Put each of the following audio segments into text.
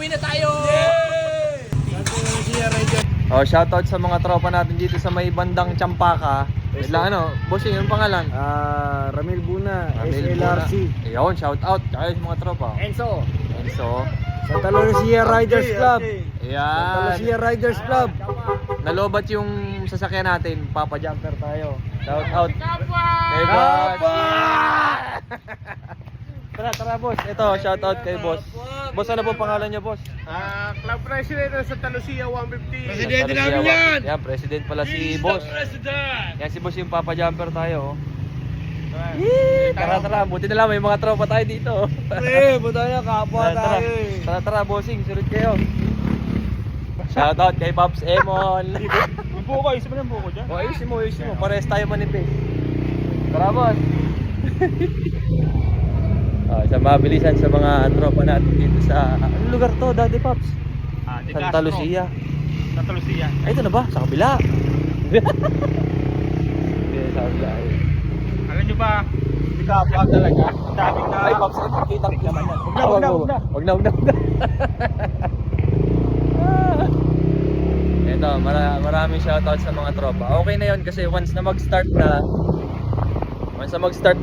Makakauwi na tayo! Oh, shoutout sa mga tropa natin dito sa may bandang Champaka. Wait lang, ano, bossing, yung pangalan? Ramil Buna, Ramil SLRC. Buna. Ayun, shoutout. Tsaka yung mga tropa. Enzo! Enzo. Santa Lucia Riders Club. Santa Ayan. Lucia Riders Club. Nalobat yung sasakyan natin. Papa jumper tayo. Shoutout. Kapwa! Kay boss. Tara, boss. Ito, shoutout kay boss. Boss, ano po pangalan niyo, boss? Club President ng Santa Lucia 150. Presidente namin yan! Yan, president pala si boss. Yan si boss yung Papa Jumper tayo. Tara, buti na lang may mga tropa tayo dito. Buta na kapwa tayo. Tara, bossing, sunod kayo. Shoutout kay Pops Emon. Yung buko, ayusin mo na yung buko dyan. O, ayusin mo. Parehas tayo manipis. Tara, boss. Sa mabilisan sa mga tropa natin dito sa... Anong lugar to, Daddy Pops? Santa Lucia. Santa Lucia. Ay, ito na ba? Sa kabila. Hindi, sa kabila. Alam nyo ba, si kapwa talaga. Sabi na... Ay, Pops, kita naman yan. Huwag na. Ito, maraming shoutout sa mga tropa. Okay na yun kasi once na mag-start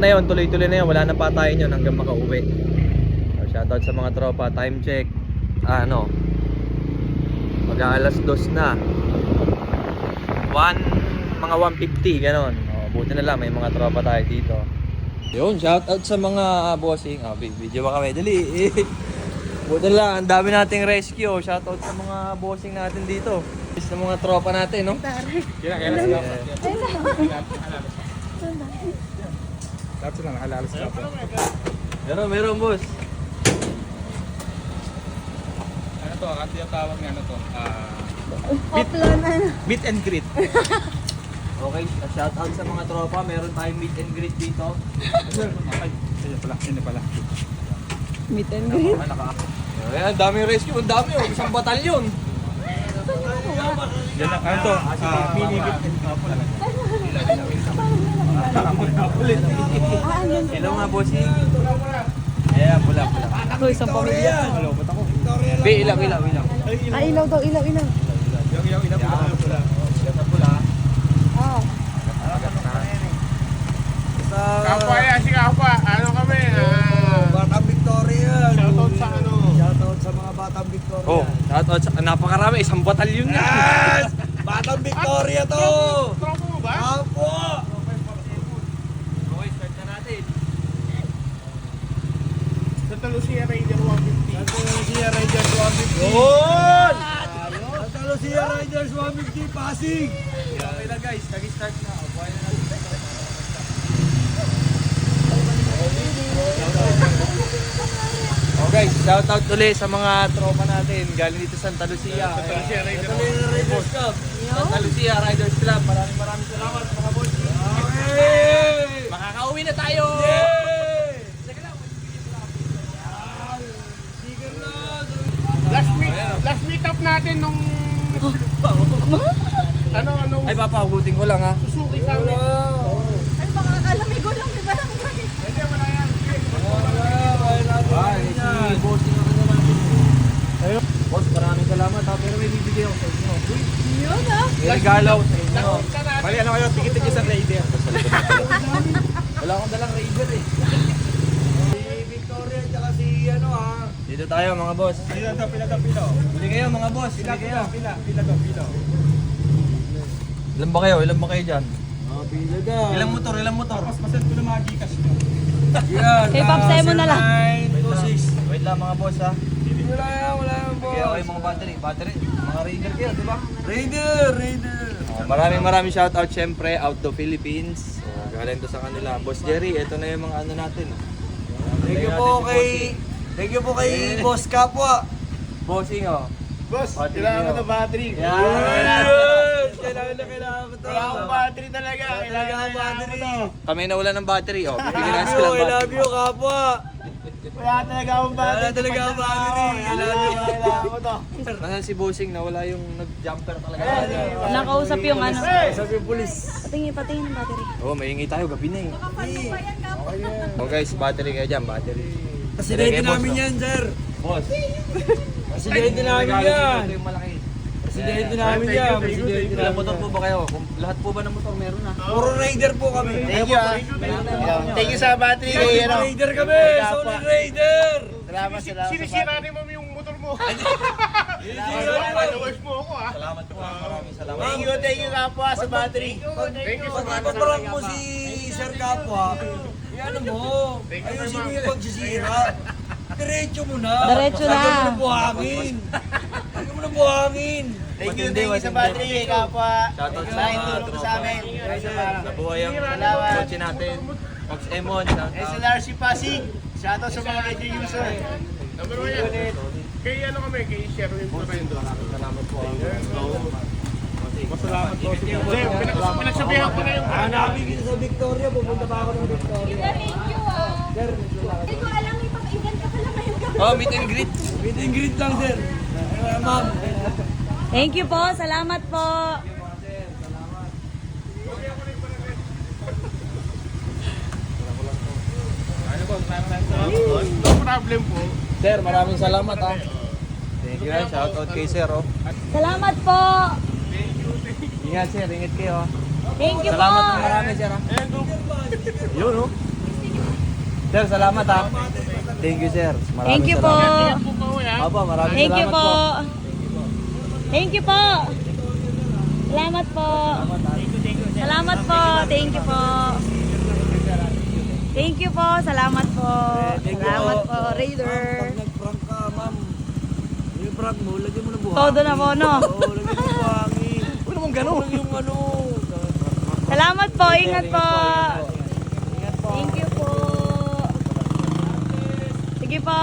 na yun, tuloy-tuloy na yun, wala na patayin yun hanggang makauwi. So, shoutout sa mga tropa, time check. Mag-aalas 2 na. Mga 1:50, ganon. Buti na lang, may mga tropa tayo dito. Yun, shoutout sa mga bossing. Video ba kami? Dali. Buti na lang, ang dami nating rescue. Shoutout sa mga bossing natin dito. Sa mga tropa natin, no? Kailan sila. Lahat sila nakalalas ka po. Meron boss. Ano to? Ang tiyatawag nga ano to? Offline Meet and greet. Okay, shoutout sa mga tropa. Meron tayong meet and greet dito. Okay. Yun pala. Meet and greet. Ayan, daming rescue. Ang dami, isang batalyon. Yan ang ano to? Mini meet and greet. Hello mga bossing. Ayan, pula. Ako, isang pamilya. Hello, ba't ako? Ilaw. Ilaw daw, ilaw. Yung pula. Pula. Ah. Kapwa yan, si Kapwa. Ano kami? Batang Victoria. Shoutout sa ano? Shoutout sa mga Batang Victoria. Oh, shoutout sa napakarami, isang batalyon na. Yes! Batang Victoria to! Tropo mo ba? Apo! Okay, start na natin. Santa Lucia Raider 150. Santa Lucia Riders 150. Yun! Santa Lucia Riders 150 Pasig. Okay na guys, nag-start na. Buhay na natin. Okay, shoutout ulit sa mga tropa natin galing dito sa Santa Lucia. Santa Lucia Raider Riders Cup. Santa Lucia Riders Club. Maraming salamat mga boss. Okay! Makakauwi na tayo! Last meet up natin nung ano Ay, papahugutin ko lang ha. Suzuki sa amin. Ay, baka kalamigo lang, di ba? Hindi mo na yan. Ay, si bossing ako na natin. Ayun. Boss, maraming salamat ha. Pero may bibigay ako sa inyo. Yun ah. May regalo ako sa inyo. Bali, ano kayo? Tikitin niyo sa Raider. Wala akong dalang Raider eh. Si Victoria at si ano Dito tayo mga boss. Pila daw. Bili kayo mga boss. Bili kayo. Pila. Ilan ba kayo dyan? Pila daw. Ilang motor? Mas masal ko na mga gikas nyo. Yan. Kay Pops Emon na lang. 926. Wait lang mga boss ha. Wala yung boss. Kaya kayo mga battery. Mga Raider kayo, di ba? Raider. Maraming shoutout syempre out to Philippines. Galing to sa kanila. Boss Jerry, ito na yung mga ano natin. Thank you po kay Boss Kapwa. Bossing oh. Boss, Battery kailangan ko nyo. ng battery. Kailangan ko to. Kailangan ko battery talaga. Kailangan ko battery. Kami nawala ng battery oh. Bibigyan I love you, Kapwa. Wala talaga akong battery. Wala talaga akong battery. Kailangan ko to. Nasaan si Bossing nawala yung nag-jumper talaga. Nakausap yung ano. Sabi yung pulis. Patingin ng battery. Oh, maingay tayo gabi na eh. Oh guys, battery kayo dyan, battery. Kasi ready namin yan, sir. Boss. Presidente namin yan. Ito yung malaki. Presidente namin yan. Presidente Ilang namin motor yan. po ba kayo? Kung lahat po ba ng motor meron na? Puro raider po kami. Thank you, ah. Thank you sa battery kay ano. Raider kami! Solid raider! Salamat, salamat. Sinisira ni mami yung motor mo. Followers mo ako ah. Salamat po. Maraming salamat. Thank you kapwa sa battery. Thank you so much. Pag-prank mo si Sir Kapwa, ano mo? Ayusin mo yung pagsisira. Diretso mo na. Diretso na. Lagyan mo na buhangin. Lagyan mo na buhangin. Thank you sa battery kay kapwa. Shoutout sa Sa mga tulong tropa. sa amin. Nabuhay ang Salamat. kotse natin. Fox Emon, shoutout. SLRC Pasig. Shoutout sa mga radio user. Number 1 yan. Kay ano kami, kay Sherwin Florendo. Salamat po. Masalamat po. Pinagsabihan ko na yung Hanapin kita sa Victoria. Pupunta pa ako ng Victoria. Hindi ko alam, ipapaigan ka pala ngayon ka. Oh, meet and greet. Meet and greet lang, sir. Ma'am. Thank you po. Salamat po. no problem po. Sir, maraming salamat ha. Thank you, shoutout kay sir oh. Salamat po. Ingat sir, ingat kayo. Thank you po. Salamat ng marami sir ha. Yun oh. Sir, salamat ha. Thank you sir. Maraming Thank you po. salamat. Po pa uwi ha. Opo, maraming Thank you salamat po. po. Thank you po. Salamat po. Salamat po. Thank you po. Thank you po. Salamat po. Thank you Salamat po. po, Raider. Pag nag-prank ka, ma'am, yung prank mo, lagyan mo na buhangin. Todo na po, no? Oo, lagyan mo na buhangin. Huwag naman ganun. Yung ano. Salamat po. Ingat po. Ingat po. Thank you po. Sige po.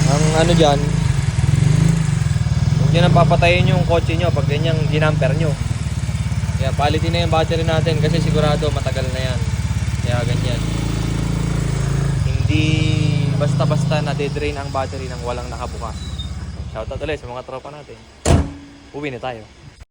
Ang ano dyan, huwag nyo nang papatayin yung kotse nyo pag ganyang ginamper nyo. Kaya palitin na yung battery natin kasi sigurado matagal na yan. Kaya ganyan. Hindi basta-basta nade-drain ang battery nang walang nakabukas. Shoutout ulit sa mga tropa natin. Uwi na tayo.